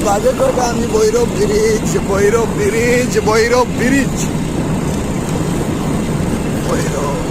বাজে কথা আমি Bhairab bridge Bhairab bridge Bhairab bridge Bhairab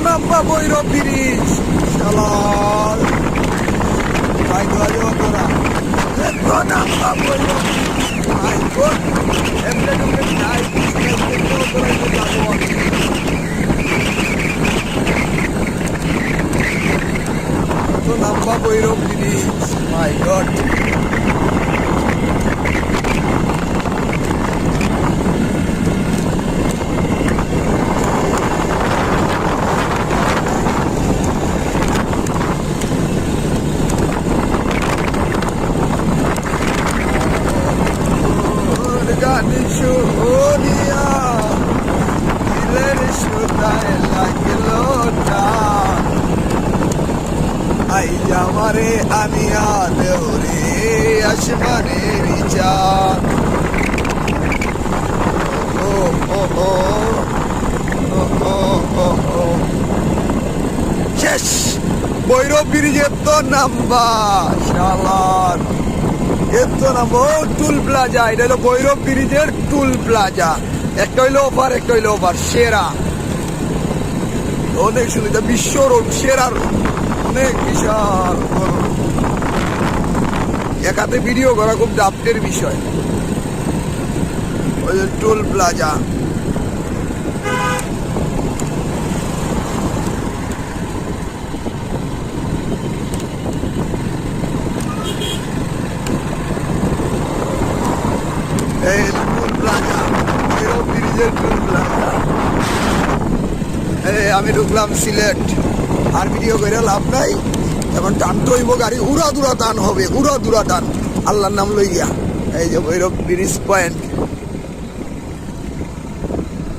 number Bhairab bridge শালার ভাই ধরে তোরা এত নাম্বা ভৈরব ভাই কোন এমনি তুমি নাই এত নাম্বা ভৈরব ব্রিজ মাই গড শুনিয়া দিলের সুতায় লাগিল না আই আমারে আনিয়া দেওরে আসমানের চাঁদ ও ও ও ও ও ও শেষ ভৈরব ব্রিজের তো নাম্বা শালার এত নামবো টুল প্লাজা এটা হলো ভৈরব ব্রিজের টুল প্লাজা একটা হইলো ওভার একটা হইলো ওভার সেরা অনেক সুবিধা বিশ্ব রোড সেরা অনেক বিশাল একাতে ভিডিও করা খুব ডাপ্টের বিষয় ওই টুল প্লাজা এই টুল প্লাজা ভৈরব ব্রিজের টুল প্লাজা আমি ঢুকলাম সিলেট আর ভিডিও করে লাভ নাই এখন টানতে হইব গাড়ি উড়া দুরা টান হবে উড়া দুরা টান আল্লাহর নাম লইয়া এই যে ভৈরব ব্রিজ পয়েন্ট